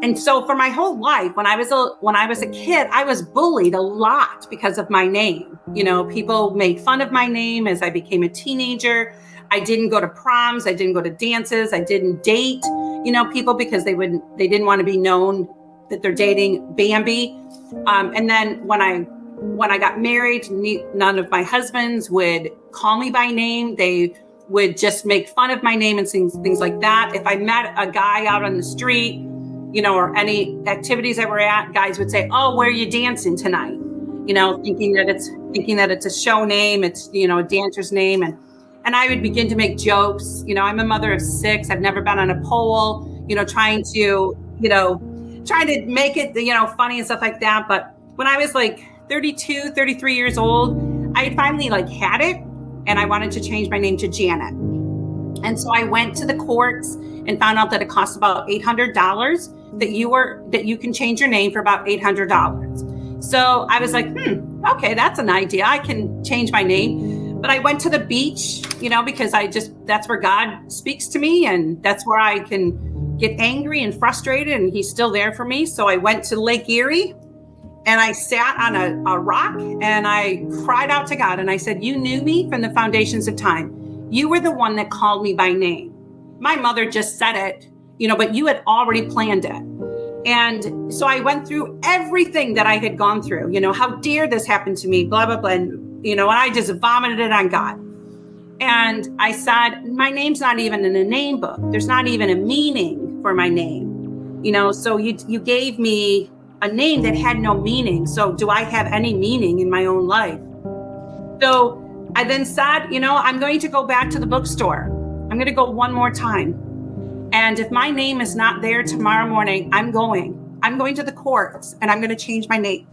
And so for my whole life, when I was a kid, I was bullied a lot because of my name. People made fun of my name as I became a teenager. I didn't go to proms. I didn't go to dances. I didn't date, people because they didn't want to be known that they're dating Bambi. And then when I got married, none of my husbands would call me by name. They would just make fun of my name and things like that. If I met a guy out on the street, or any activities I were at, guys would say, "Oh, where are you dancing tonight?" Thinking that it's a show name, it's a dancer's name, and I would begin to make jokes. I'm a mother of 6. I've never been on a pole. Trying to make it funny and stuff like that. But when I was like 32, 33 years old, I finally had it, and I wanted to change my name to Janet. And so I went to the courts and found out that it costs about $800 that you can change your name for about $800. So I was like, okay, that's an idea. I can change my name. But I went to the beach, because that's where God speaks to me, and that's where I can get angry and frustrated, and he's still there for me. So I went to Lake Erie, and I sat on a rock, and I cried out to God, and I said, "You knew me from the foundations of time. You were the one that called me by name. My mother just said it, but you had already planned it." And so I went through everything that I had gone through, how dare this happen to me, blah, blah, blah. And, I just vomited it on God. And I said, my name's not even in a name book. There's not even a meaning for my name, so you gave me a name that had no meaning. So do I have any meaning in my own life? So I then said, I'm going to go back to the bookstore. I'm going to go one more time. And if my name is not there tomorrow morning, I'm going to the courts, and I'm going to change my name.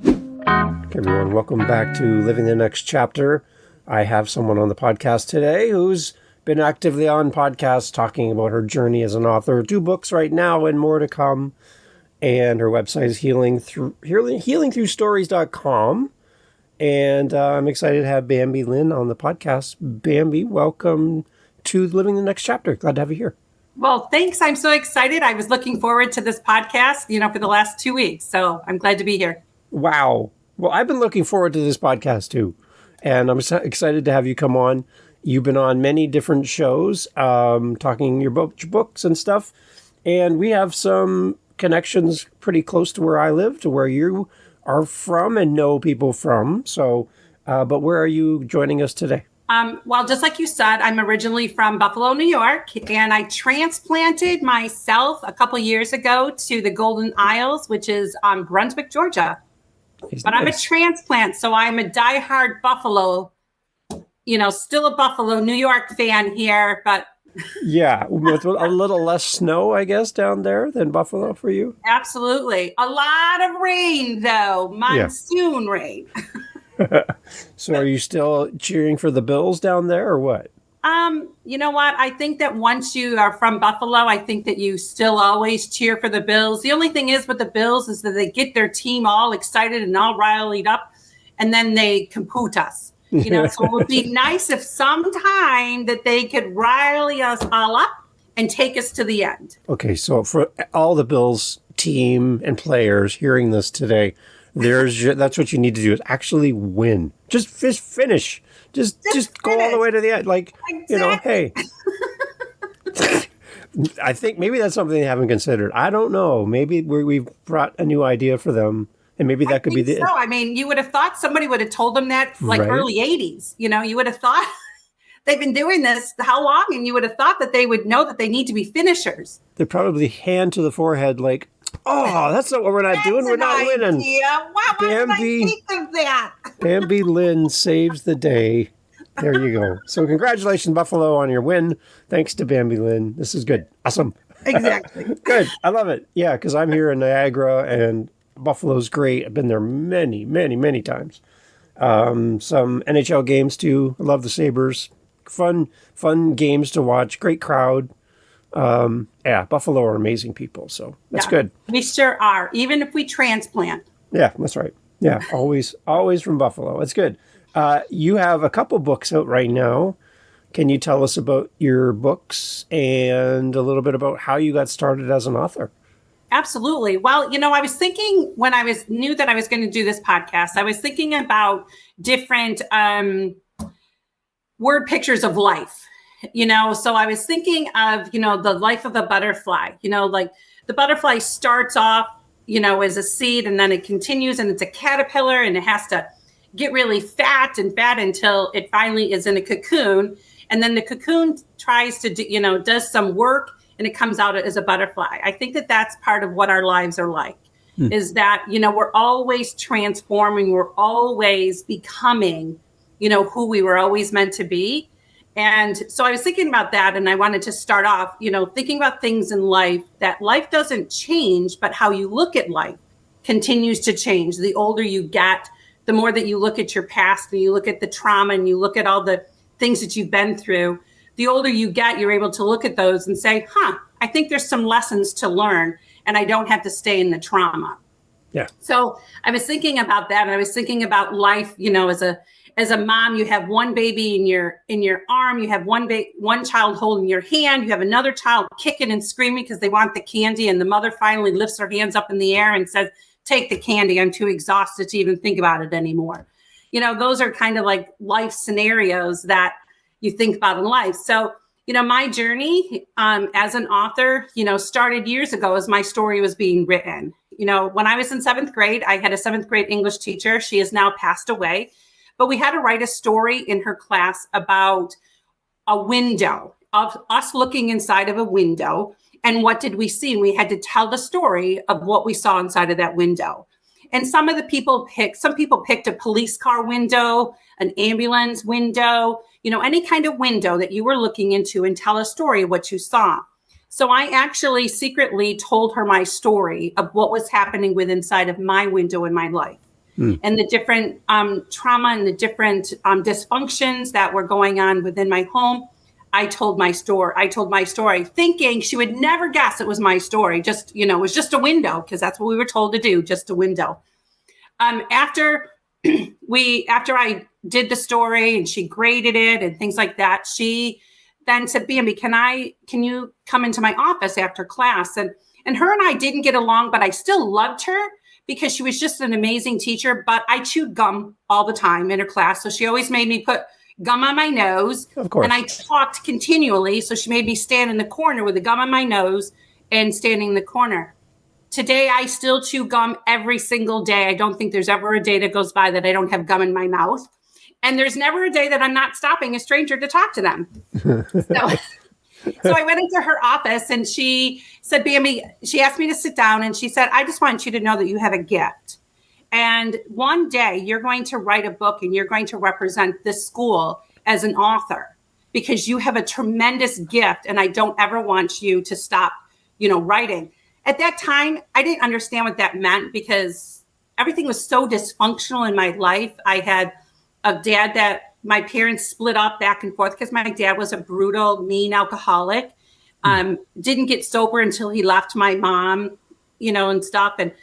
Okay, everyone, welcome back to Living the Next Chapter. I have someone on the podcast today who's been actively on podcasts talking about her journey as an author, 2 books right now and more to come. And her website is healingthroughstories.com. And I'm excited to have Bambi Lynn on the podcast. Bambi, welcome to Living the Next Chapter. Glad to have you here. Well, thanks. I'm so excited. I was looking forward to this podcast, for the last 2 weeks. So I'm glad to be here. Wow. Well, I've been looking forward to this podcast too. And I'm excited to have you come on. You've been on many different shows, talking your books and stuff. And we have some connections pretty close to where I live, to where you are from and know people from. So, but where are you joining us today? Well, just like you said, I'm originally from Buffalo, New York, and I transplanted myself a couple years ago to the Golden Isles, which is Brunswick, Georgia. But nice. I'm a transplant, so I'm a diehard Buffalo, still a Buffalo, New York fan here, but... Yeah, with a little less snow, I guess, down there than Buffalo for you? Absolutely. A lot of rain, though. Monsoon rain. So are you still cheering for the Bills down there or what? You know what? I think that once you are from Buffalo, I think that you still always cheer for the Bills. The only thing is with the Bills is that they get their team all excited and all riled up, and then they compute us. So it would be nice if sometime that they could rile us all up and take us to the end. Okay, so for all the Bills team and players hearing this today, that's what you need to do, is actually win. Just finish. Just go all the way to the end. Hey. I think maybe that's something they haven't considered. I don't know. Maybe we've brought a new idea for them. And maybe that could be the... So, I mean, you would have thought somebody would have told them that early 80s. You would have thought they've been doing this how long? And you would have thought that they would know that they need to be finishers. They're probably hand to the forehead like, oh, that's not what we're not doing. We're not winning. Why did I think of that? Bambi Lynn saves the day. There you go. So congratulations, Buffalo, on your win. Thanks to Bambi Lynn. This is good. Awesome. Exactly. Good. I love it. Yeah, because I'm here in Niagara, and Buffalo's great. I've been there many, many, many times. Some NHL games, too. I love the Sabres. Fun games to watch. Great crowd. Buffalo are amazing people, so that's good. We sure are, even if we transplant. Yeah, that's right. Yeah, always from Buffalo. That's good. You have a couple books out right now. Can you tell us about your books and a little bit about how you got started as an author? Absolutely. Well, I was thinking when knew that I was going to do this podcast, I was thinking about different word pictures of life, so I was thinking of, the life of a butterfly, like the butterfly starts off, as a seed, and then it continues and it's a caterpillar, and it has to get really fat until it finally is in a cocoon. And then the cocoon tries to do, does some work, and it comes out as a butterfly. I think that that's part of what our lives are like, is that, we're always transforming. We're always becoming, who we were always meant to be. And so I was thinking about that, and I wanted to start off, thinking about things in life, that life doesn't change, but how you look at life continues to change. The older you get, the more that you look at your past, and you look at the trauma, and you look at all the things that you've been through. The older you get, you're able to look at those and say, I think there's some lessons to learn, and I don't have to stay in the trauma. Yeah. So I was thinking about that, and I was thinking about life, as a mom, you have one baby in your arm, you have one child holding your hand, you have another child kicking and screaming because they want the candy, and the mother finally lifts her hands up in the air and says, take the candy, I'm too exhausted to even think about it anymore. Those are kind of like life scenarios that you think about in life. So, my journey as an author, started years ago as my story was being written. When I was in 7th grade, I had a 7th grade English teacher. She has now passed away, but we had to write a story in her class about a window, of us looking inside of a window. And what did we see? And we had to tell the story of what we saw inside of that window. And some people picked a police car window, an ambulance window, any kind of window that you were looking into, and tell a story of what you saw. So I actually secretly told her my story of what was happening with inside of my window in my life, and the different trauma and the different dysfunctions that were going on within my home. I told my story thinking she would never guess it was my story. Just, it was just a window, because that's what we were told to do, just a window. After I did the story and she graded it and things like that, she then said, Bambi, can you come into my office after class? And her and I didn't get along, but I still loved her because she was just an amazing teacher. But I chewed gum all the time in her class. So she always made me put gum on my nose. Of course. And I talked continually. So she made me stand in the corner with the gum on my nose and standing in the corner. Today, I still chew gum every single day. I don't think there's ever a day that goes by that I don't have gum in my mouth. And there's never a day that I'm not stopping a stranger to talk to them. So I went into her office, and she said, Bambi, she asked me to sit down, and she said, I just want you to know that you have a gift. And one day you're going to write a book, and you're going to represent this school as an author, because you have a tremendous gift. And I don't ever want you to stop, writing. At that time, I didn't understand what that meant, because everything was so dysfunctional in my life. I had a dad that my parents split up back and forth because my dad was a brutal, mean alcoholic. Didn't get sober until he left my mom, and stuff. And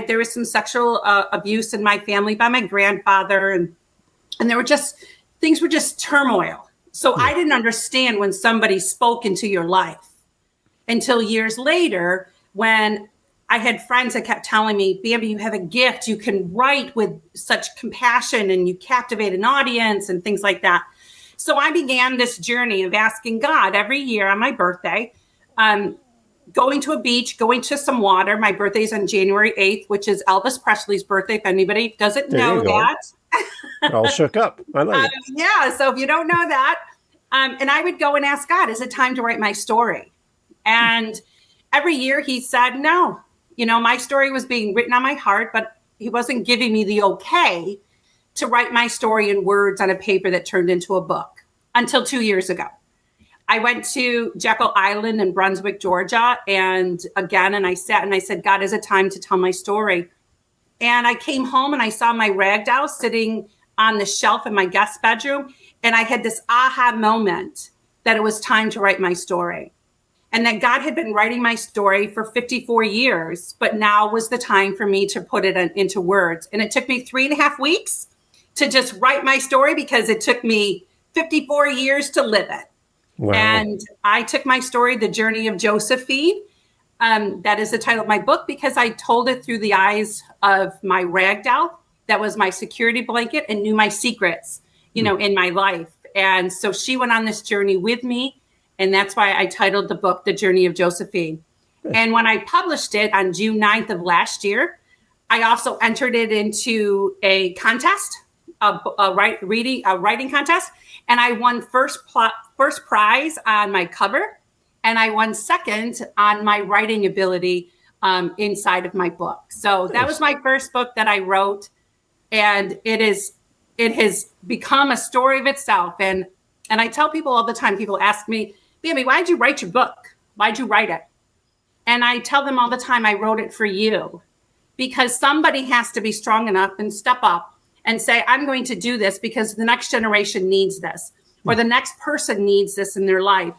there was some sexual abuse in my family by my grandfather. And things were just turmoil. So I didn't understand when somebody spoke into your life until years later, when I had friends that kept telling me, Bambi, you have a gift. You can write with such compassion, and you captivate an audience and things like that. So I began this journey of asking God every year on my birthday, going to a beach, going to some water. My birthday is on January 8th, which is Elvis Presley's birthday, if anybody doesn't know that. All shook up. I like it. Yeah, so if you don't know that, and I would go and ask God, is it time to write my story? And every year he said, no. My story was being written on my heart, but he wasn't giving me the okay to write my story in words on a paper that turned into a book until 2 years ago. I went to Jekyll Island in Brunswick, Georgia. And I sat and I said, God, is it time to tell my story? And I came home and I saw my rag doll sitting on the shelf in my guest bedroom. And I had this aha moment that it was time to write my story. And that God had been writing my story for 54 years, but now was the time for me to put it into words. And it took me 3.5 weeks to just write my story, because it took me 54 years to live it. Wow. And I took my story, The Journey of Josephine, That is the title of my book because I told it through the eyes of my rag doll. That was my security blanket and knew my secrets, in my life. And so she went on this journey with me. And that's why I titled the book, The Journey of Josephine. And when I published it on June 9th of last year, I also entered it into a contest, a writing contest. And I won first prize on my cover. And I won second on my writing ability inside of my book. So that was my first book that I wrote. And it has become a story of itself. And I tell people all the time, people ask me, Bambi, why'd you write your book? Why'd you write it? And I tell them all the time, I wrote it for you. Because somebody has to be strong enough and step up and say, I'm going to do this because the next generation needs this, or the next person needs this in their life.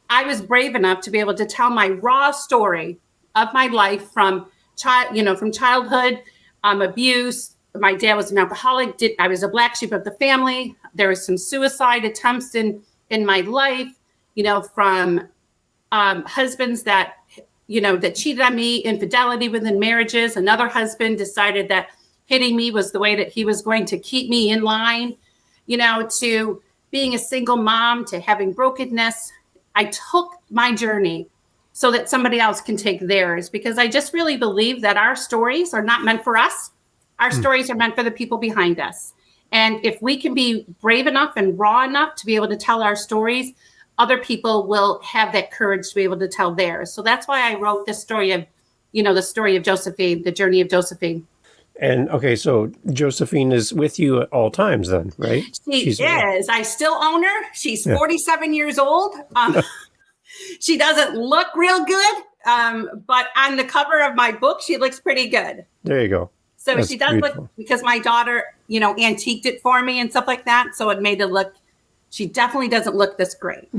I was brave enough to be able to tell my raw story of my life from childhood, abuse. My dad was an alcoholic. I was a black sheep of the family. There was some suicide attempts in my life, from husbands that cheated on me, infidelity within marriages. Another husband decided that hitting me was the way that he was going to keep me in line, to being a single mom, to having brokenness. I took my journey so that somebody else can take theirs, because I just really believe that our stories are not meant for us. Our stories are meant for the people behind us. And if we can be brave enough and raw enough to be able to tell our stories, other people will have that courage to be able to tell theirs. So that's why I wrote this story of, the story of Josephine, the journey of Josephine. And okay, so Josephine is with you at all times then, right? She is. I still own her. She's 47 years old. She doesn't look real good, but on the cover of my book, she looks pretty good. There you go. So that's she does beautiful. Look, because my daughter, antiqued it for me and stuff like that. So it made it look, she definitely doesn't look this great.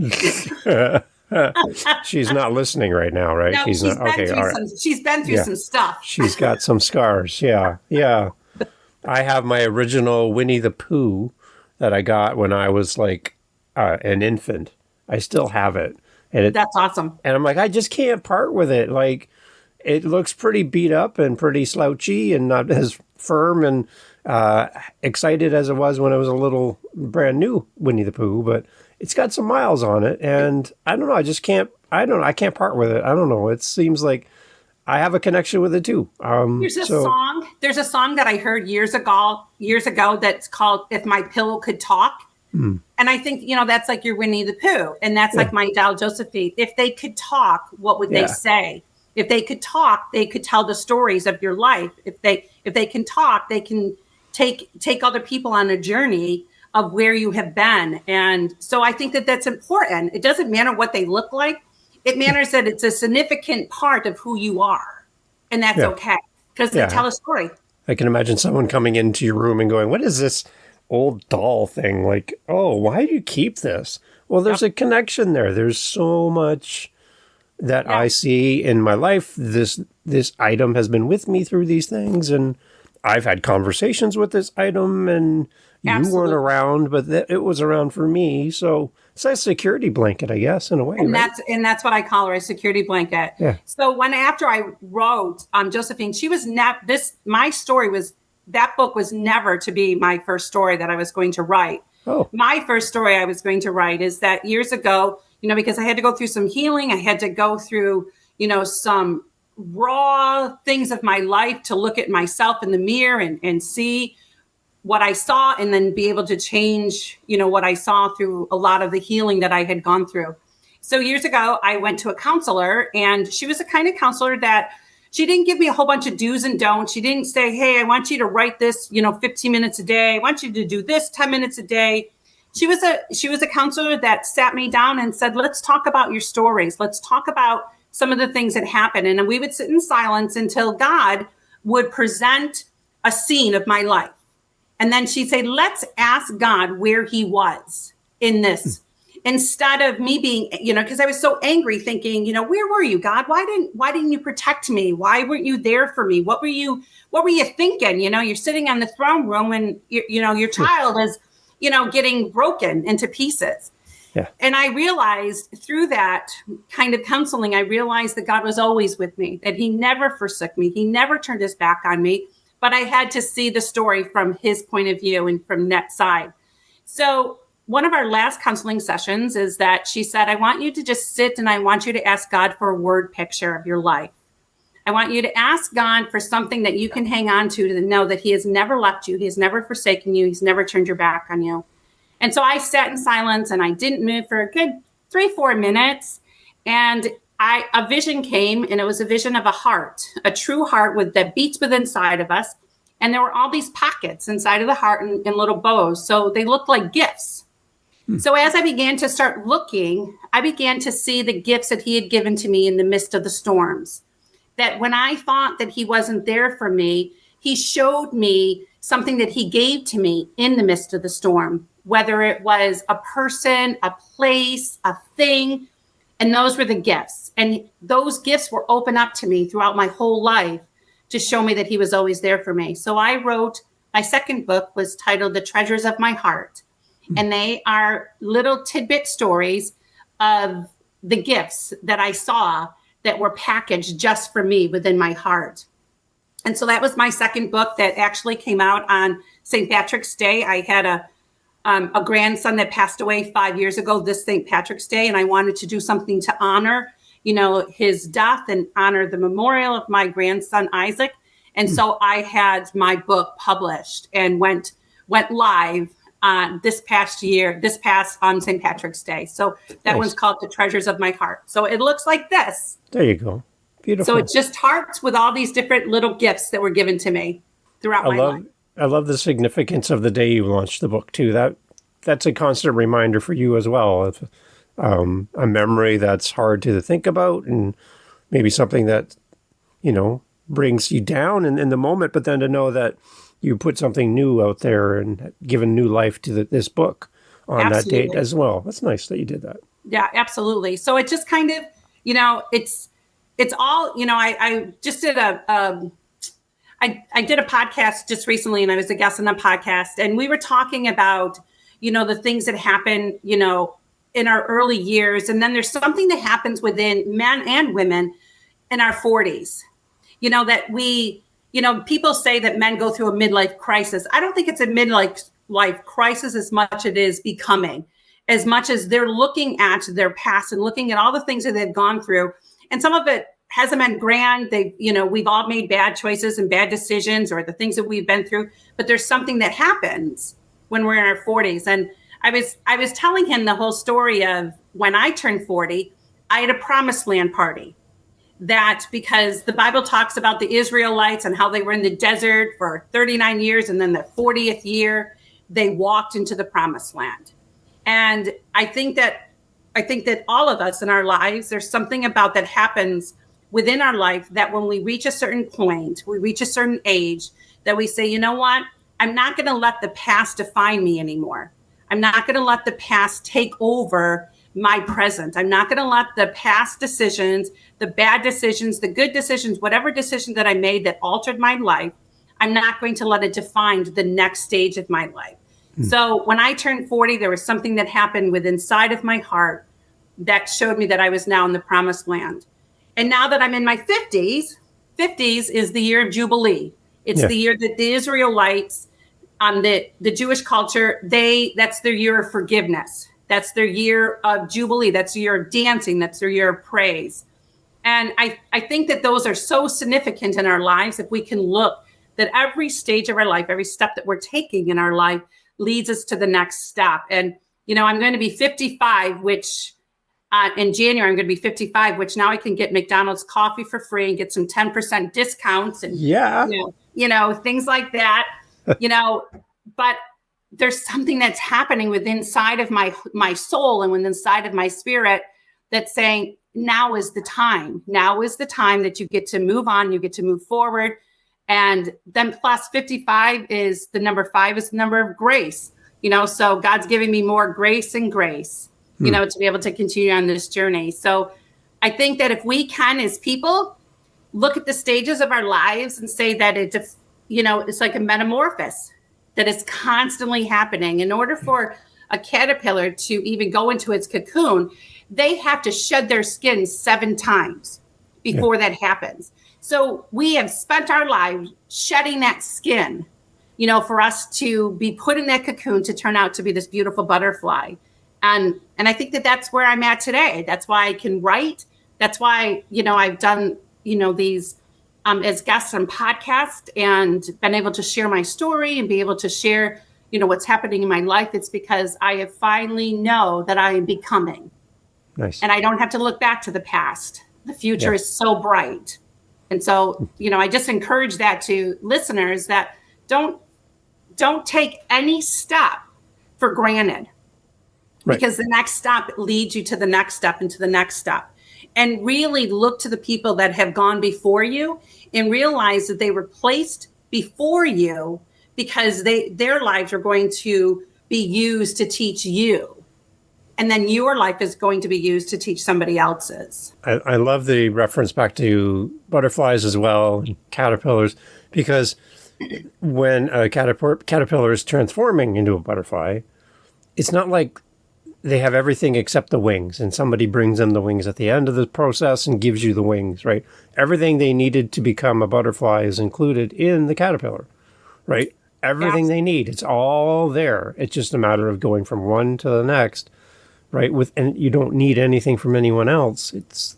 She's not listening right now, right? No, she's been through some stuff. She's got some scars. Yeah. I have my original Winnie the Pooh that I got when I was like an infant. I still have it. And that's awesome. And I'm like, I just can't part with it. Like, it looks pretty beat up and pretty slouchy and not as firm and excited as it was when it was a little brand new Winnie the Pooh, but it's got some miles on it. And I don't know, I can't part with it. I don't know. It seems like I have a connection with it too. There's a song that I heard years ago that's called If My Pillow Could Talk. And I think, that's like your Winnie the Pooh. And that's like my doll Josephine. If they could talk, what would they say? If they could talk, they could tell the stories of your life. If they can talk, they can take other people on a journey of where you have been. And so I think that that's important. It doesn't matter what they look like. It matters that it's a significant part of who you are. And that's okay, because they tell a story. I can imagine someone coming into your room and going, what is this old doll thing? Like, oh, why do you keep this? Well, there's a connection there. There's so much that I see in my life. This item has been with me through these things, and I've had conversations with this item, and you weren't around, but it was around for me. So it's a security blanket, I guess, in a way. And that's what I call her, a security blanket. Yeah. So after I wrote Josephine, she was that book was never to be my first story that I was going to write. Oh. My first story I was going to write is that years ago, because I had to go through some healing, I had to go through, some raw things of my life to look at myself in the mirror and see what I saw, and then be able to change, what I saw through a lot of the healing that I had gone through. So years ago, I went to a counselor, and she was the kind of counselor that she didn't give me a whole bunch of do's and don'ts. She didn't say, hey, I want you to write this, 15 minutes a day. I want you to do this 10 minutes a day. She was a counselor that sat me down and said, let's talk about your stories. Let's talk about some of the things that happened. And we would sit in silence until God would present a scene of my life. And then she'd say, let's ask God where he was in this. Instead of me being, because I was so angry thinking, where were you, God? Why didn't you protect me? Why weren't you there for me? What were you thinking? You're sitting on the throne room and your child is, getting broken into pieces. Yeah. And I realized through that kind of counseling, I realized that God was always with me, that he never forsook me. He never turned his back on me, but I had to see the story from his point of view and from that side. So one of our last counseling sessions is that she said, I want you to just sit and I want you to ask God for a word picture of your life. I want you to ask God for something that you can hang on to know that he has never left you. He has never forsaken you. He's never turned your back on you. And so I sat in silence and I didn't move for a good 3-4 minutes. And a vision came, and it was a vision of a heart, a true heart that beats within inside of us. And there were all these pockets inside of the heart and little bows. So they looked like gifts. So as I began to start looking, I began to see the gifts that he had given to me in the midst of the storms. That when I thought that he wasn't there for me, he showed me something that he gave to me in the midst of the storm, whether it was a person, a place, a thing, and those were the gifts. And those gifts were open up to me throughout my whole life to show me that he was always there for me. So I wrote, my second book was titled The Treasures of My Heart. And they are little tidbit stories of the gifts that I saw that were packaged just for me within my heart. And so that was my second book that actually came out on St. Patrick's Day. I had a grandson that passed away 5 years ago, this St. Patrick's Day, and I wanted to do something to honor, his death and honor the memorial of my grandson, Isaac. And so I had my book published and went live this past on St. Patrick's Day. So that Nice. one's called The Treasures of My Heart. So it looks like this. There you go. Beautiful. So it's just hearts with all these different little gifts that were given to me throughout my life. I love the significance of the day you launched the book too. That's a constant reminder for you as well of a memory that's hard to think about, and maybe something that brings you down in the moment, but then to know that you put something new out there and given new life to this book on Absolutely. that date as well. That's nice that you did that. Yeah, absolutely. So it just kind of, it's all, I just did I did a podcast just recently, and I was a guest on a podcast, and we were talking about, the things that happen, in our early years. And then there's something that happens within men and women in our 40s, that we, people say that men go through a midlife crisis. I don't think it's a midlife crisis as much it is becoming, as much as they're looking at their past and looking at all the things that they've gone through. And some of it hasn't been grand. We've all made bad choices and bad decisions, or the things that we've been through, but there's something that happens when we're in our 40s. And I was telling him the whole story of when I turned 40, I had a promised land party. That because the Bible talks about the Israelites and how they were in the desert for 39 years. And then the 40th year, they walked into the promised land. And I think that all of us in our lives, there's something about that happens within our life that when we reach a certain point, we reach a certain age, that we say, you know what? I'm not going to let the past define me anymore. I'm not going to let the past take over my present. I'm not going to let the past decisions, the bad decisions, the good decisions, whatever decision that I made that altered my life, I'm not going to let it define the next stage of my life. So when I turned 40, there was something that happened within inside of my heart that showed me that I was now in the promised land. And now that I'm in my 50s is the year of Jubilee. It's the year that the Israelites, the Jewish culture, that's their year of forgiveness. That's their year of Jubilee. That's their year of dancing. That's their year of praise. And I think that those are so significant in our lives. If we can look that every stage of our life, every step that we're taking in our life leads us to the next step. And, I'm going to be 55, which in January, I'm going to be 55, which now I can get McDonald's coffee for free and get some 10% discounts and, things like that, but there's something that's happening within inside of my soul and within inside of my spirit that's saying, now is the time. Now is the time that you get to move on. You get to move forward. And then plus 55 is the number 5 is the number of grace, so God's giving me more grace and grace, to be able to continue on this journey. So I think that if we can, as people, look at the stages of our lives and say that it's like a metamorphosis that is constantly happening. In order for a caterpillar to even go into its cocoon, they have to shed their skin 7 times before that happens. So we have spent our lives shedding that skin, for us to be put in that cocoon to turn out to be this beautiful butterfly. And I think that that's where I'm at today. That's why I can write. That's why, I've done, these as guests on podcasts and been able to share my story and be able to share, what's happening in my life. It's because I have finally know that I am becoming. Nice. And I don't have to look back to the past. The future is so bright. And so, I just encourage that to listeners that don't take any step for granted. Right. Because the next step leads you to the next step and to the next step. And really look to the people that have gone before you and realize that they were placed before you because their lives are going to be used to teach you. And then your life is going to be used to teach somebody else's. I love the reference back to butterflies as well, and caterpillars, because when a caterpillar is transforming into a butterfly, it's not like they have everything except the wings, and somebody brings them the wings at the end of the process and gives you the wings, right? Everything they needed to become a butterfly is included in the caterpillar, right? Everything they need, it's all there. It's just a matter of going from one to the next, right? And you don't need anything from anyone else. It's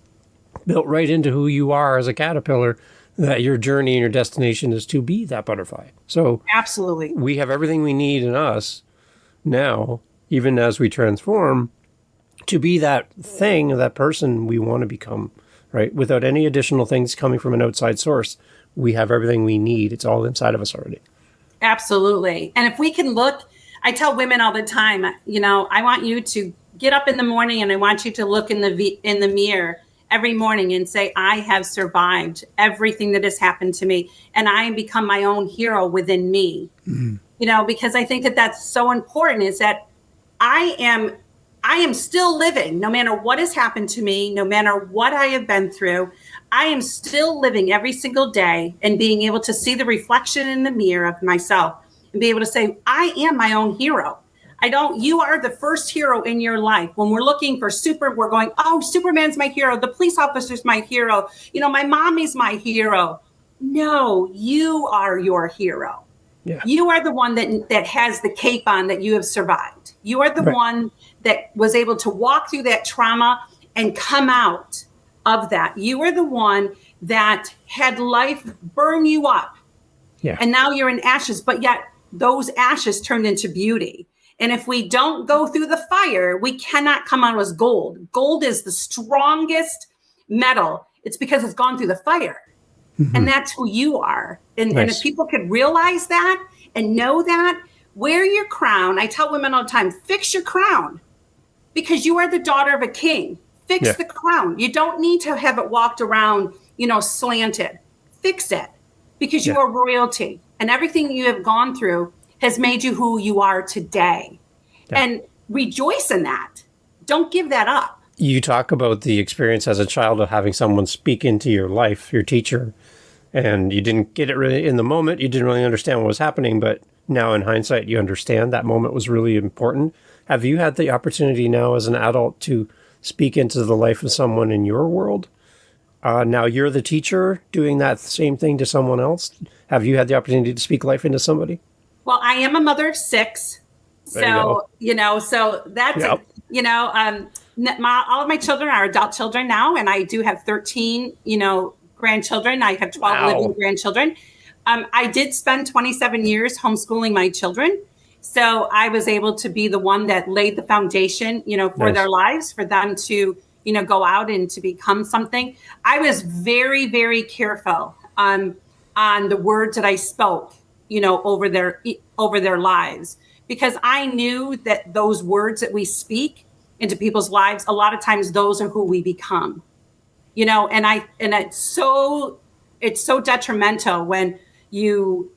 built right into who you are as a caterpillar, that your journey and your destination is to be that butterfly. So absolutely, we have everything we need in us now, even as we transform, to be that thing, that person we want to become, right? Without any additional things coming from an outside source, we have everything we need. It's all inside of us already. Absolutely. And if we can look, I tell women all the time, I want you to get up in the morning and I want you to look in the mirror every morning and say, I have survived everything that has happened to me, and I have become my own hero within me. Mm-hmm. Because I think that that's so important, is that I am still living, no matter what has happened to me, no matter what I have been through. I am still living every single day and being able to see the reflection in the mirror of myself and be able to say, I am my own hero. You are the first hero in your life. When we're looking for we're going, oh, Superman's my hero. The police officer's my hero. My mommy's my hero. No, you are your hero. Yeah. You are the one that has the cape on, that you have survived. You are the one that was able to walk through that trauma and come out of that. You are the one that had life burn you up. Yeah. And now you're in ashes, but yet those ashes turned into beauty. And if we don't go through the fire, we cannot come out as gold. Gold is the strongest metal. It's because it's gone through the fire. Mm-hmm. And that's who you are. And if people could realize that and know that, wear your crown. I tell women all the time, fix your crown, because you are the daughter of a king. Fix the crown. You don't need to have it walked around, slanted. Fix it, because you are royalty, and everything you have gone through has made you who you are today. Yeah. And rejoice in that. Don't give that up. You talk about the experience as a child of having someone speak into your life, your teacher, and you didn't get it really in the moment. You didn't really understand what was happening, but now in hindsight, you understand that moment was really important. Have you had the opportunity now as an adult to speak into the life of someone in your world? Now you're the teacher doing that same thing to someone else. Have you had the opportunity to speak life into somebody? Well, I am a mother of 6. So, so that's, all of my children are adult children now. And I do have 13, grandchildren. I have 12 living grandchildren. I did spend 27 years homeschooling my children. So I was able to be the one that laid the foundation, for their lives, for them to, go out and to become something. I was very, very careful on the words that I spoke, over their lives, because I knew that those words that we speak into people's lives, a lot of times those are who we become, and it's so detrimental when you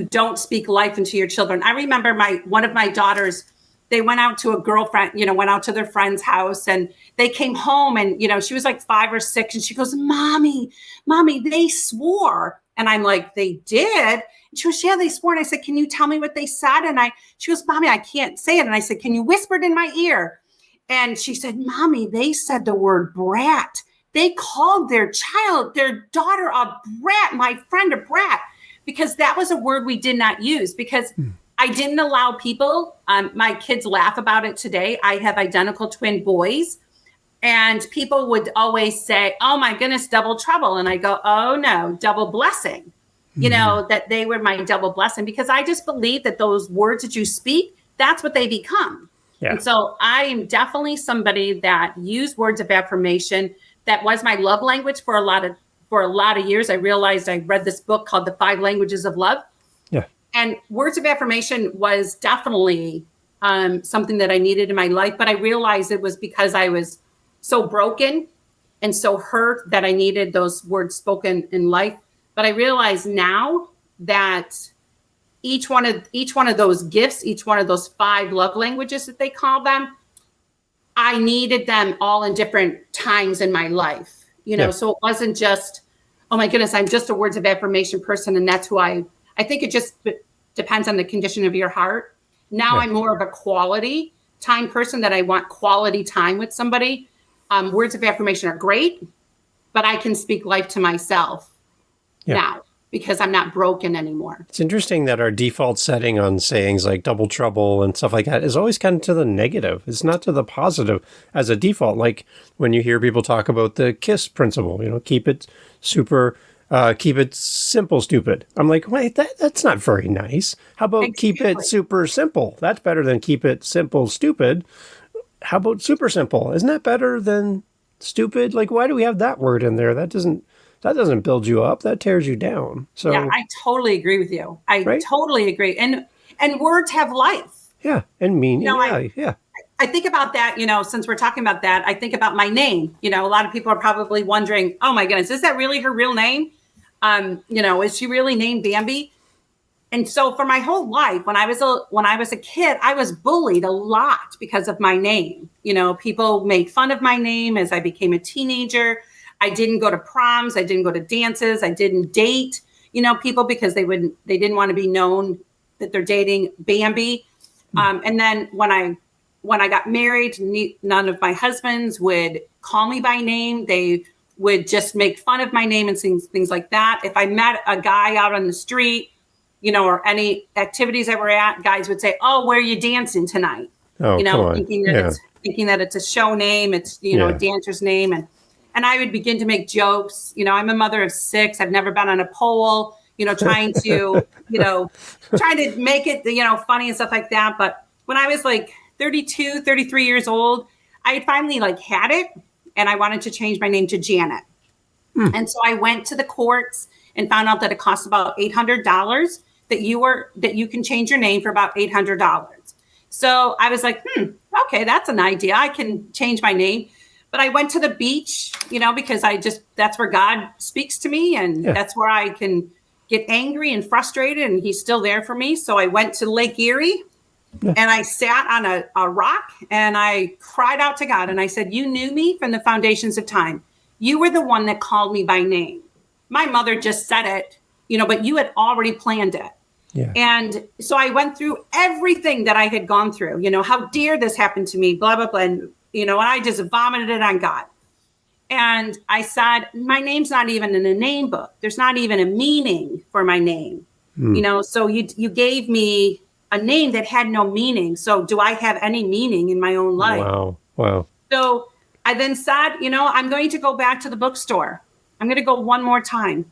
don't speak life into your children. I remember one of my daughters, they went out to a girlfriend, went out to their friend's house, and they came home, and, she was like 5 or 6, and she goes, Mommy, they swore And I'm like, they did? And she goes, yeah, they swore. And I said, can you tell me what they said? And she goes, Mommy, I can't say it. And I said, can you whisper it in my ear? And she said, Mommy, they said the word brat. They called their daughter a brat, my friend a brat, because that was a word we did not use because I didn't allow people. My kids laugh about it today. I have identical twin boys. And people would always say, oh, my goodness, double trouble. And I go, oh, no, double blessing, that they were my double blessing, because I just believe that those words that you speak, that's what they become. Yeah. And so I am definitely somebody that used words of affirmation. That was my love language for a lot of years. I realized I read this book called The 5 Languages of Love. Yeah. And words of affirmation was definitely something that I needed in my life. But I realized it was because I was so broken and so hurt that I needed those words spoken in life. But I realize now that each one of those gifts, each one of those 5 love languages that they call them, I needed them all in different times in my life, so it wasn't just, oh my goodness, I'm just a words of affirmation person. And that's who I think it just depends on the condition of your heart. Now I'm more of a quality time person, that I want quality time with somebody. Words of affirmation are great, but I can speak life to myself now because I'm not broken anymore. It's interesting that our default setting on sayings like double trouble and stuff like that is always kind of to the negative. It's not to the positive as a default. Like when you hear people talk about the KISS principle, keep it simple, stupid. I'm like, wait, that's not very nice. How about keep it super simple? That's better than keep it simple, stupid. How about super simple? Isn't that better than stupid? Like, why do we have that word in there? That doesn't build you up. That tears you down. So yeah, I totally agree with you. I totally agree. And words have life. Yeah, and meaning. I think about that, since we're talking about that, I think about my name. A lot of people are probably wondering, oh my goodness, is that really her real name? Is she really named Bambi? And so for my whole life, when I was a kid, I was bullied a lot because of my name. People made fun of my name as I became a teenager. I didn't go to proms. I didn't go to dances. I didn't date, people because they didn't want to be known that they're dating Bambi. And then when I got married, none of my husbands would call me by name. They would just make fun of my name and things like that. If I met a guy out on the street, or any activities I were at, guys would say, oh, where are you dancing tonight? Oh, thinking that it's a show name. It's, a dancer's name. And I would begin to make jokes. I'm a mother of 6. I've never been on a pole, trying to make it, funny and stuff like that. But when I was like 32, 33 years old, I had finally had it. And I wanted to change my name to Janet. And so I went to the courts and found out that it costs about $800 that you can change your name for about $800. So I was like, okay, that's an idea. I can change my name. But I went to the beach, because that's where God speaks to me. And that's where I can get angry and frustrated. And he's still there for me. So I went to Lake Erie and I sat on a rock and I cried out to God. And I said, you knew me from the foundations of time. You were the one that called me by name. My mother just said it, but you had already planned it. Yeah. And so I went through everything that I had gone through, how dare this happen to me, blah, blah, blah. And, I just vomited it on God. And I said, my name's not even in a name book. There's not even a meaning for my name, so you gave me a name that had no meaning. So do I have any meaning in my own life? Wow. So I then said, I'm going to go back to the bookstore. I'm going to go one more time.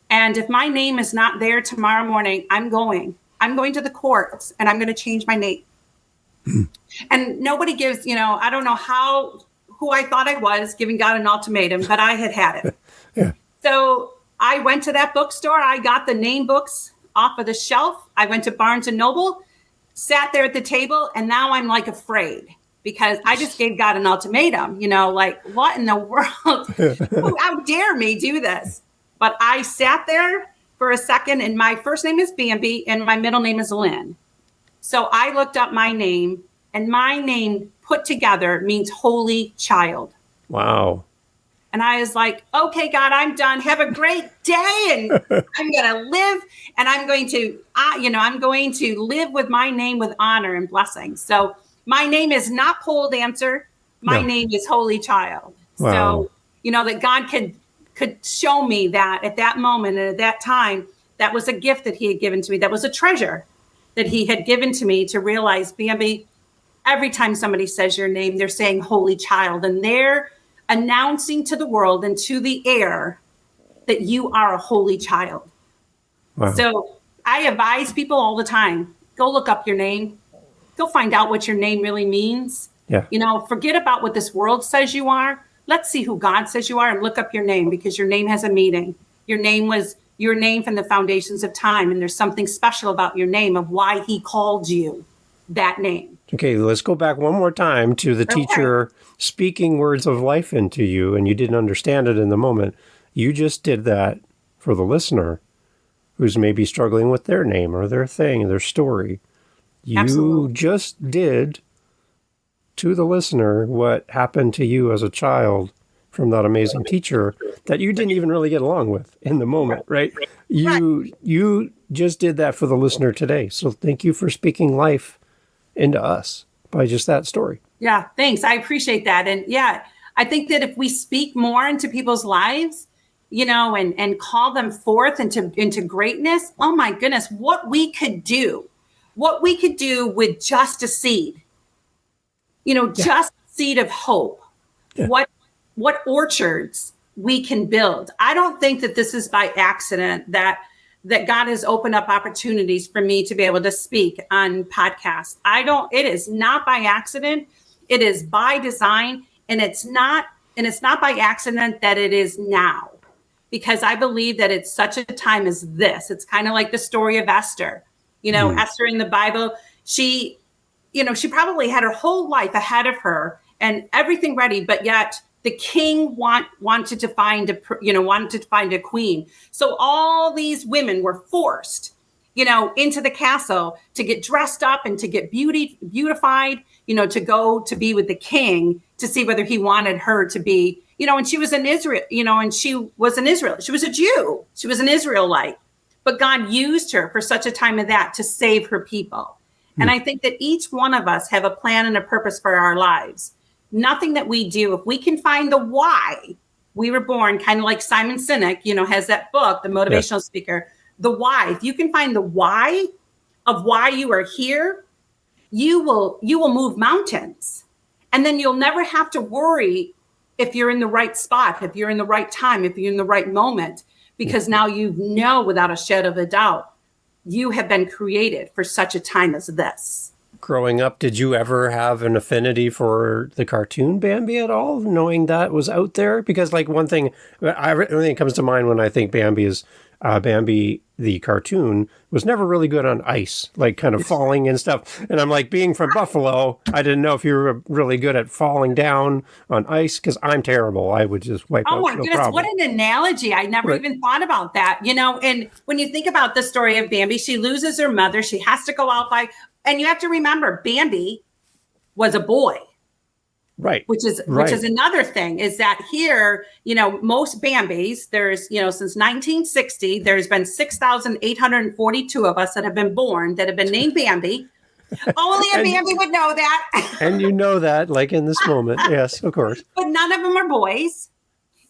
And if my name is not there tomorrow morning, I'm going to the courts and I'm going to change my name. And nobody gives, I don't know who I thought I was giving God an ultimatum, but I had it. Yeah. So I went to that bookstore. I got the name books off of the shelf. I went to Barnes and Noble, sat there at the table, and now I'm afraid because I just gave God an ultimatum, what in the world? How dare me do this? But I sat there for a second, and my first name is Bambi, and my middle name is Lynn. So I looked up my name, and my name put together means holy child. Wow. And I was like, okay, God, I'm done. Have a great day. And I'm going to live, and I'm going to, I'm going to live with my name with honor and blessing. So my name is not pole dancer. My name is Holy Child. Wow. So, that God could show me that at that moment and at that time, that was a gift that he had given to me. That was a treasure that he had given to me, to realize, Bambi, every time somebody says your name, they're saying Holy Child, and they're announcing to the world and to the air that you are a holy child. Wow. So I advise people all the time, go look up your name. Go find out what your name really means. Yeah. Forget about what this world says you are. Let's see who God says you are, and look up your name, because your name has a meaning. Your name was your name from the foundations of time, and there's something special about your name, of why he called you that name. Okay, let's go back one more time to the teacher speaking words of life into you, and you didn't understand it in the moment. You just did that for the listener who's maybe struggling with their name or their thing, their story. You Absolutely. just did to the listener what happened to you as a child from that amazing teacher that you didn't even really get along with in the moment, right? You just did that for the listener today. So thank you for speaking life into us by just that story. Yeah, thanks. I appreciate that. And yeah, I think that if we speak more into people's lives, and call them forth into greatness, oh my goodness, what we could do with just a seed, just a seed of hope, what orchards we can build. I don't think that this is by accident that God has opened up opportunities for me to be able to speak on podcasts. It is not by accident. It is by design, and it's not by accident that it is now. Because I believe that it's such a time as this. It's kind of like the story of Esther. Esther in the Bible, she probably had her whole life ahead of her and everything ready, but yet the king wanted to find a queen. So all these women were forced, into the castle to get dressed up and to get beautified, to go to be with the king, to see whether he wanted her to be, and she was in Israel, and she was an Israelite. She was a Jew. She was an Israelite, but God used her for such a time as that to save her people. And I think that each one of us have a plan and a purpose for our lives. Nothing that we do, if we can find the why we were born, kind of like Simon Sinek, has that book, The Motivational Speaker, the why. If you can find the why of why you are here, you will move mountains. And then you'll never have to worry if you're in the right spot, if you're in the right time, if you're in the right moment, because now you know without a shadow of a doubt, you have been created for such a time as this. Growing up, did you ever have an affinity for the cartoon Bambi at all, knowing that was out there? Because one thing that comes to mind when I think Bambi is Bambi, the cartoon, was never really good on ice, kind of falling and stuff. And I'm being from Buffalo, I didn't know if you were really good at falling down on ice, because I'm terrible. I would just wipe out. Oh my goodness, problem. What an analogy. I never even thought about that, and when you think about the story of Bambi, she loses her mother. She has to go out and you have to remember, Bambi was a boy. Right. Which is another thing, is that here, most Bambis, there's, since 1960, there's been 6,842 of us that have been born that have been named Bambi. Only a Bambi would know that. And you know that, in this moment. Yes, of course. But none of them are boys.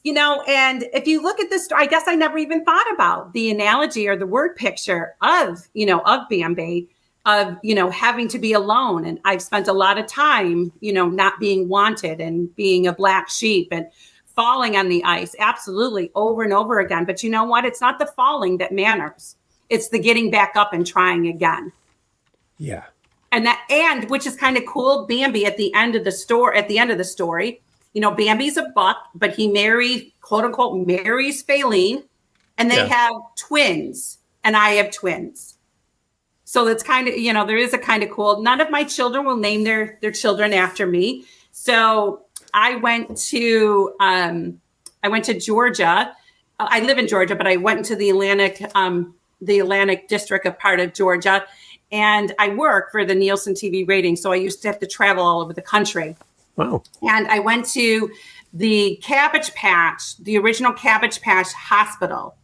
And if you look at this story, I guess I never even thought about the analogy or the word picture of Bambi, of, having to be alone. And I've spent a lot of time, not being wanted and being a black sheep and falling on the ice, absolutely, over and over again. But you know what? It's not the falling that matters. It's the getting back up and trying again. Yeah. And which is kind of cool. Bambi at the end of the story, Bambi's a buck, but he quote unquote, marries Faline, and they have twins, and I have twins. So it's kind of, there is a kind of cool, none of my children will name their children after me. So I went to Georgia. I live in Georgia, but I went into the Atlantic district of part of Georgia, and I work for the Nielsen TV rating. So I used to have to travel all over the country. Wow. And I went to the Cabbage Patch, the original Cabbage Patch hospital.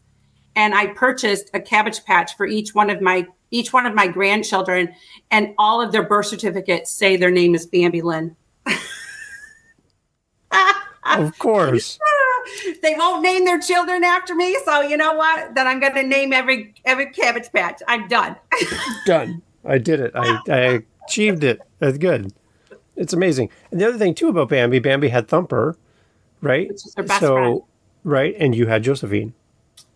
And I purchased a Cabbage Patch for each one of my grandchildren, and all of their birth certificates say their name is Bambi Lynn. Of course. They won't name their children after me, so you know what? Then I'm going to name every Cabbage Patch. I'm done. Done. I did it. I achieved it. That's good. It's amazing. And the other thing too about Bambi had Thumper, right? Which is her best friend. Right, and you had Josephine.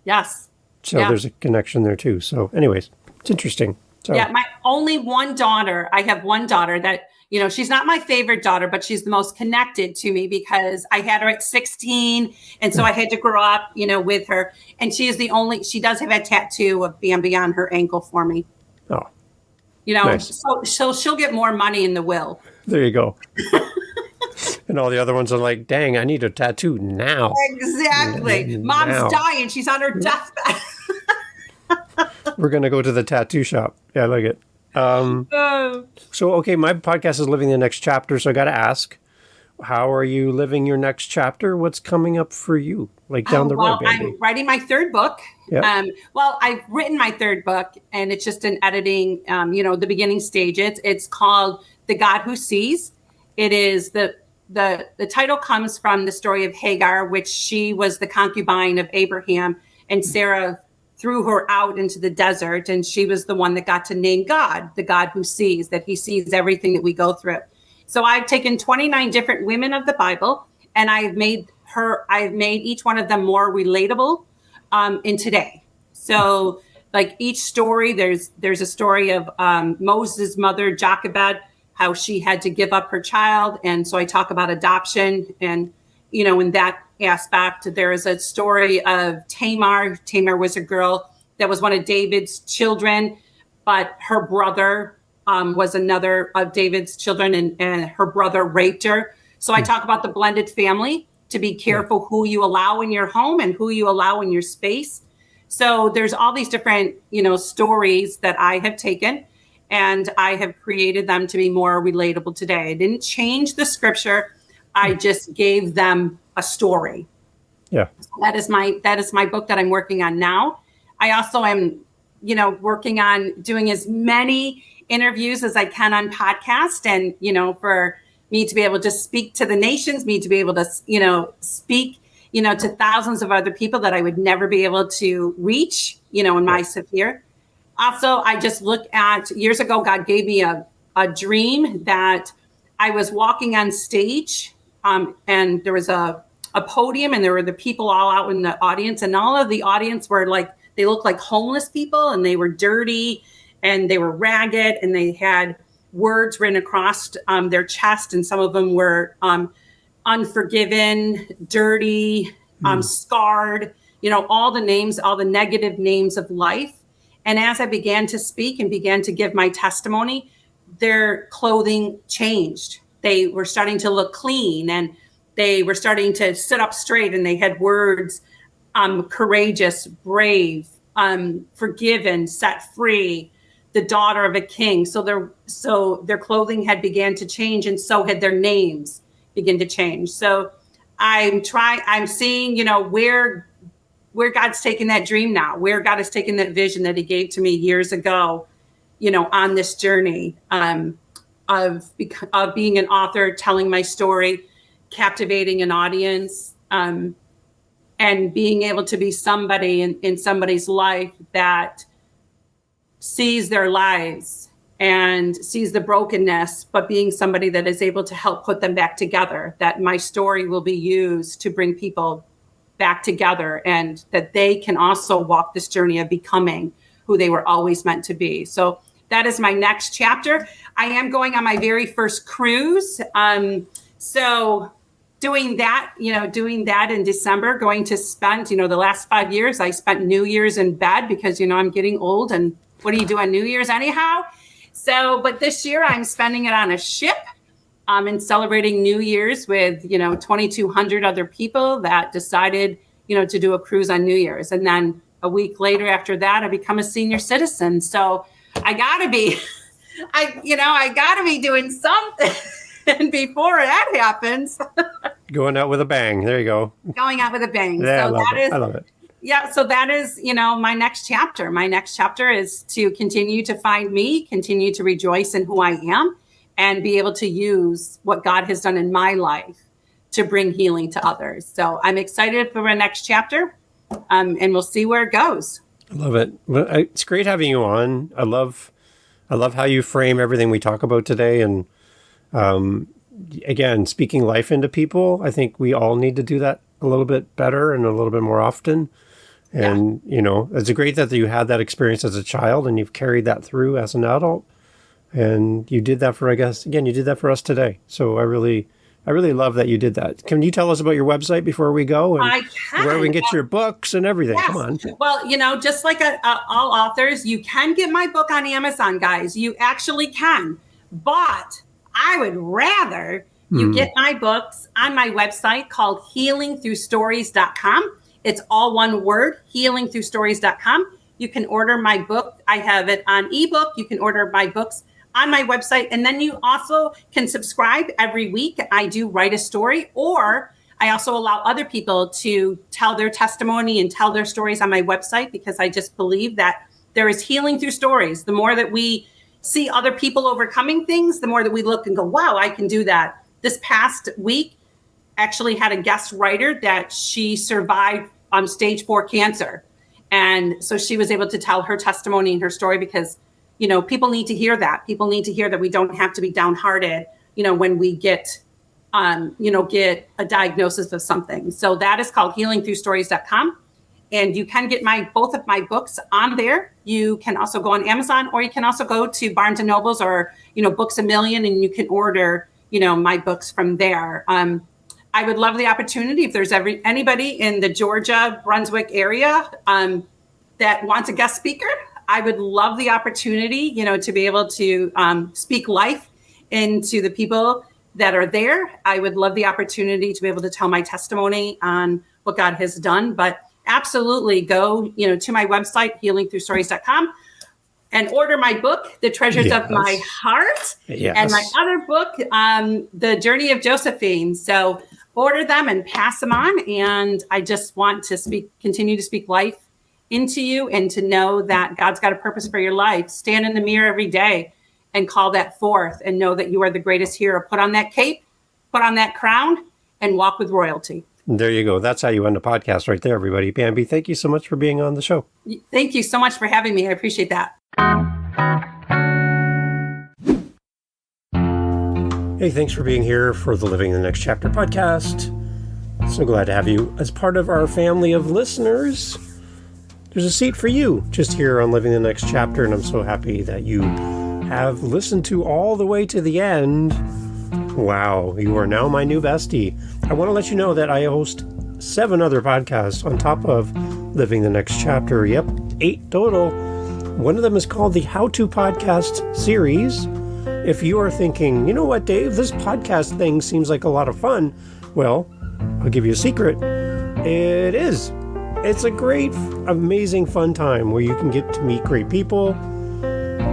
Yes. So there's a connection there too. So anyways, it's interesting. So yeah, my only one daughter. I have one daughter that, she's not my favorite daughter, but she's the most connected to me because I had her at 16. And so I had to grow up, with her. And she does have a tattoo of Bambi on her ankle for me. Oh, nice. So she'll get more money in the will. There you go. And all the other ones are like, dang, I need a tattoo now. Exactly. Mom's dying. She's on her deathbed. We're going to go to the tattoo shop. Yeah, I like it. So, okay, my podcast is living the next chapter. So I got to ask, how are you living your next chapter? What's coming up for you? Like down the road, Bambi? I'm writing my third book. Yep. I've written my third book and it's just an editing, the beginning stages. It's called The God Who Sees. It is the title comes from the story of Hagar, which she was the concubine of Abraham, and Sarah threw her out into the desert, and she was the one that got to name God, the God who sees, that he sees everything that we go through. So I've taken 29 different women of the Bible, and I've made each one of them more relatable in today. So like each story, there's a story of Moses' mother, Jochebed, how she had to give up her child. And so I talk about adoption and, in that aspect, there is a story of Tamar. Tamar was a girl that was one of David's children, but her brother was another of David's children, and her brother raped her. So I talk about the blended family, to be careful who you allow in your home and who you allow in your space. So there's all these different, stories that I have taken, and I have created them to be more relatable today. I didn't change the scripture. I just gave them a story. Yeah. That is my book that I'm working on now. I also am, working on doing as many interviews as I can on podcast, and, for me to be able to speak to the nations, me to be able to, speak, to thousands of other people that I would never be able to reach, in my sphere. Also, I just look at years ago, God gave me a dream that I was walking on stage, and there was a podium, and there were the people all out in the audience, and all of the audience were like, they looked like homeless people, and they were dirty and they were ragged, and they had words written across their chest. And some of them were unforgiven, dirty, scarred, all the names, all the negative names of life. And as I began to speak and began to give my testimony, their clothing changed. They were starting to look clean, and they were starting to sit up straight, and they had words, courageous, brave, forgiven, set free, the daughter of a king. So their clothing had began to change, and so had their names begin to change. So I'm seeing, where God's taken that dream now, where God has taken that vision that he gave to me years ago, on this journey of being an author, telling my story, captivating an audience, and being able to be somebody in somebody's life that sees their lives and sees the brokenness, but being somebody that is able to help put them back together, that my story will be used to bring people back together, and that they can also walk this journey of becoming who they were always meant to be. So that is my next chapter. I am going on my very first cruise. So doing that in December, going to spend, the last 5 years, I spent New Year's in bed because, I'm getting old, and what do you do on New Year's anyhow? So, but this year I'm spending it on a ship, and celebrating New Year's with, 2,200 other people that decided, to do a cruise on New Year's. And then a week later after that, I become a senior citizen. So I gotta be doing something before that happens. Going out with a bang. There you go. Going out with a bang. Yeah, So I love it. Yeah, so that is, my next chapter. My next chapter is to continue to find me, continue to rejoice in who I am, and be able to use what God has done in my life to bring healing to others. So I'm excited for my next chapter, and we'll see where it goes. I love it. It's great having you on. I love how you frame everything we talk about today. And again, speaking life into people, I think we all need to do that a little bit better and a little bit more often. And, it's great that you had that experience as a child and you've carried that through as an adult. And you did that you did that for us today. So I really love that you did that. Can you tell us about your website before we go? And I can. Where we can get your books and everything. Yes. Come on. Well, just like all authors, you can get my book on Amazon, guys. You actually can. But I would rather you get my books on my website called healingthroughstories.com. It's all one word, healingthroughstories.com. You can order my book. I have it on ebook. You can order my books on my website. And then you also can subscribe every week. I do write a story, or I also allow other people to tell their testimony and tell their stories on my website, because I just believe that there is healing through stories. The more that we see other people overcoming things, the more that we look and go, wow, I can do that. This past week, actually had a guest writer that she survived stage 4 cancer. And so she was able to tell her testimony and her story, because, people need to hear that. People need to hear that we don't have to be downhearted, when we get a diagnosis of something. So that is called healingthroughstories.com. And you can get both of my books on there. You can also go on Amazon, or you can also go to Barnes and Nobles or, Books A Million, and you can order, my books from there. I would love the opportunity, if there's anybody in the Georgia, Brunswick area that wants a guest speaker. I would love the opportunity, to be able to speak life into the people that are there. I would love the opportunity to be able to tell my testimony on what God has done. But absolutely go, to my website, healingthroughstories.com, and order my book, The Treasures of My Heart, and my other book, The Journey of Josephine. So order them and pass them on. And I just want to continue to speak life into you, and to know that God's got a purpose for your life. Stand in the mirror every day and call that forth, and know that you are the greatest hero. Put on that cape, put on that crown, and walk with royalty. There you go. That's how you end a podcast right there, everybody. Bambi, thank you so much for being on the show. Thank you so much for having me. I appreciate that. Hey, thanks for being here for the Living the Next Chapter podcast. So glad to have you as part of our family of listeners. There's a seat for you just here on Living the Next Chapter, and I'm so happy that you have listened to all the way to the end. Wow, you are now my new bestie. I want to let you know that I host 7 other podcasts on top of Living the Next Chapter. Yep, 8 total. One of them is called the How To Podcast series. If you are thinking, you know what, Dave, this podcast thing seems like a lot of fun, well, I'll give you a secret. It is. It's a great, amazing, fun time where you can get to meet great people,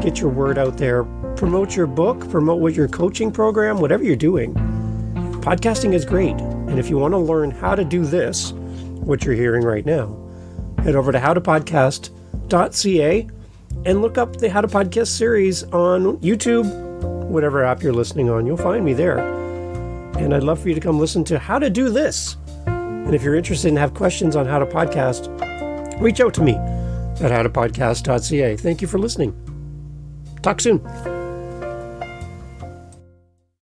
get your word out there, promote your book, promote what your coaching program, whatever you're doing. Podcasting is great. And if you want to learn how to do this, what you're hearing right now, head over to howtopodcast.ca and look up the How to Podcast series on YouTube, whatever app you're listening on. You'll find me there. And I'd love for you to come listen to how to do this. And if you're interested and have questions on how to podcast, reach out to me at howtopodcast.ca. Thank you for listening. Talk soon.